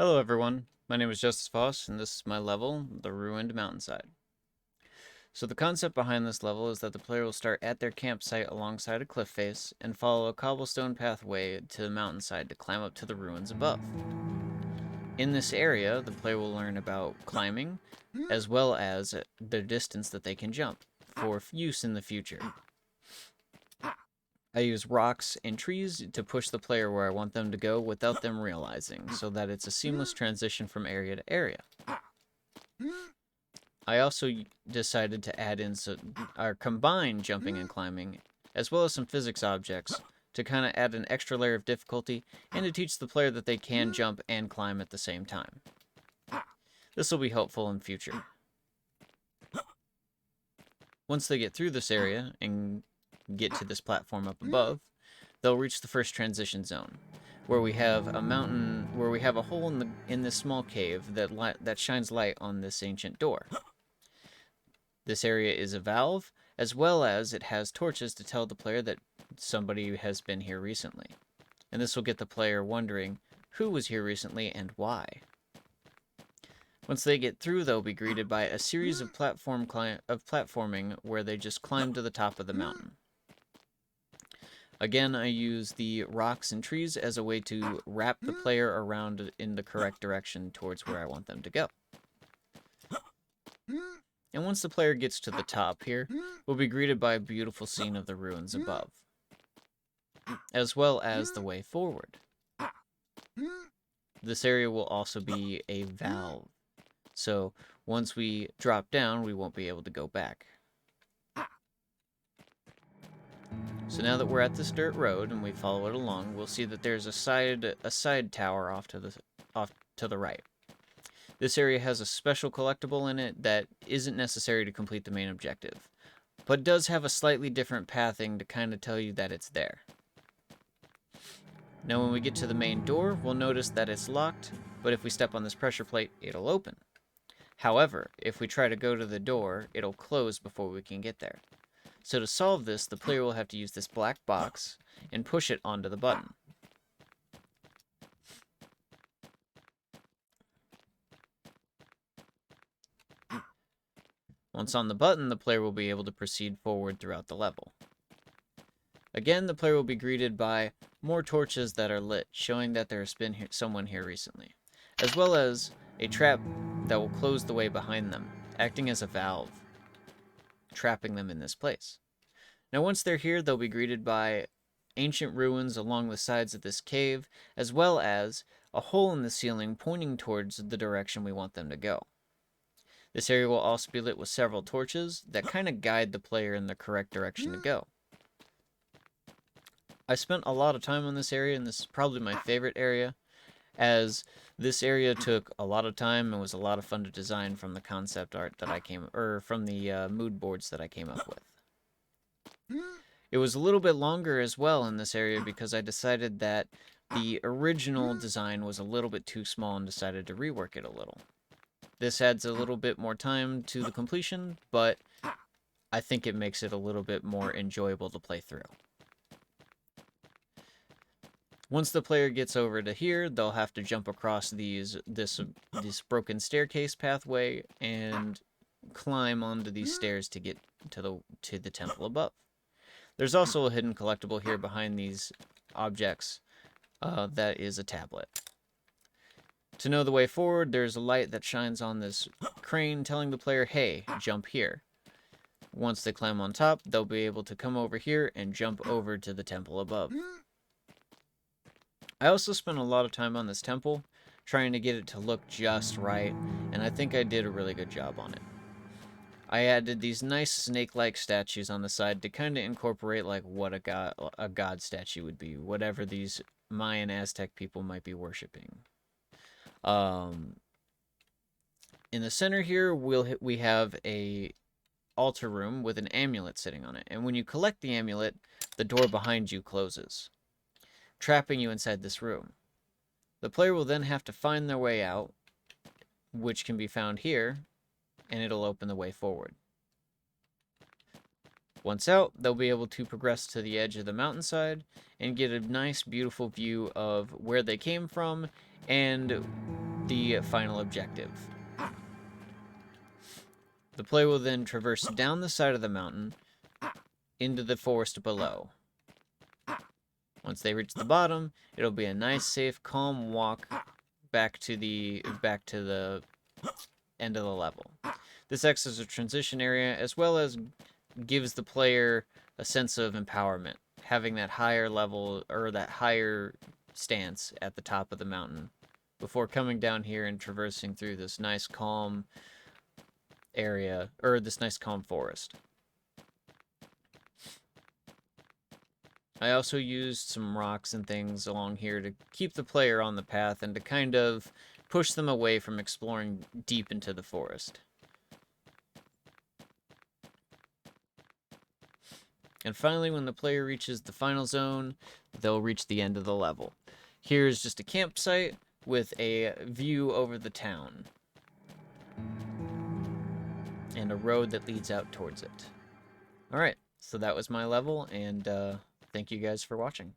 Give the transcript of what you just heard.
Hello everyone, my name is Voss, and this is my level, the Ruined Mountainside. So the concept behind this level is that the player will start at their campsite alongside a cliff face and follow a cobblestone pathway to the mountainside to climb up to the ruins above. In this area, the player will learn about climbing, as well as the distance that they can jump, for use in the future. I use rocks and trees to push the player where I want them to go without them realizing, so that it's a seamless transition from area to area. I also decided to add in or combine jumping and climbing, as well as some physics objects, to kind of add an extra layer of difficulty and to teach the player that they can jump and climb at the same time. This will be helpful in future. Once they get through this area and get to this platform up above, they'll reach the first transition zone, where we have a mountain, where we have a hole in this small cave that shines light on this ancient door. This area is a valve, as well as it has torches to tell the player that somebody has been here recently. And this will get the player wondering who was here recently and why. Once they get through, they'll be greeted by a series of platforming where they just climb to the top of the mountain. Again, I use the rocks and trees as a way to wrap the player around in the correct direction towards where I want them to go. And once the player gets to the top here, we'll be greeted by a beautiful scene of the ruins above, as well as the way forward. This area will also be a valve, so once we drop down, we won't be able to go back. So now that we're at this dirt road and we follow it along, we'll see that there's a side tower off to the right. This area has a special collectible in it that isn't necessary to complete the main objective, but does have a slightly different pathing to kind of tell you that it's there. Now when we get to the main door, we'll notice that it's locked, but if we step on this pressure plate, it'll open. However, if we try to go to the door, it'll close before we can get there. So to solve this, the player will have to use this black box and push it onto the button. Once on the button, the player will be able to proceed forward throughout the level. Again, the player will be greeted by more torches that are lit, showing that there has been someone here recently, as well as a trap that will close the way behind them, acting as a valve, trapping them in this place. Now once they're here, they'll be greeted by ancient ruins along the sides of this cave, as well as a hole in the ceiling pointing towards the direction we want them to go. This area will also be lit with several torches that kind of guide the player in the correct direction to go. I spent a lot of time on this area, and this is probably my favorite area, as this area took a lot of time and was a lot of fun to design from the concept art that from the mood boards that I came up with. It was a little bit longer as well in this area because I decided that the original design was a little bit too small and decided to rework it a little. This adds a little bit more time to the completion, but I think it makes it a little bit more enjoyable to play through. Once the player gets over to here, they'll have to jump across this broken staircase pathway and climb onto these stairs to get to the temple above. There's also a hidden collectible here behind these objects that is a tablet. To know the way forward, there's a light that shines on this crane telling the player, hey, jump here. Once they climb on top, they'll be able to come over here and jump over to the temple above. I also spent a lot of time on this temple, trying to get it to look just right, and I think I did a really good job on it. I added these nice snake-like statues on the side to kind of incorporate like what a god statue would be, whatever these Mayan Aztec people might be worshipping. In the center here, we have a altar room with an amulet sitting on it, and when you collect the amulet, the door behind you closes, trapping you inside this room. The player will then have to find their way out, which can be found here, and it'll open the way forward. Once out, they'll be able to progress to the edge of the mountainside and get a nice, beautiful view of where they came from and the final objective. The player will then traverse down the side of the mountain into the forest below. Once they reach the bottom, it'll be a nice, safe, calm walk back to the end of the level. This acts as a transition area, as well as gives the player a sense of empowerment, having that higher level, or that higher stance at the top of the mountain, before coming down here and traversing through this nice, calm area, or this nice, calm forest. I also used some rocks and things along here to keep the player on the path and to kind of push them away from exploring deep into the forest. And finally, when the player reaches the final zone, they'll reach the end of the level. Here's just a campsite with a view over the town and a road that leads out towards it. Alright, so that was my level, and thank you guys for watching.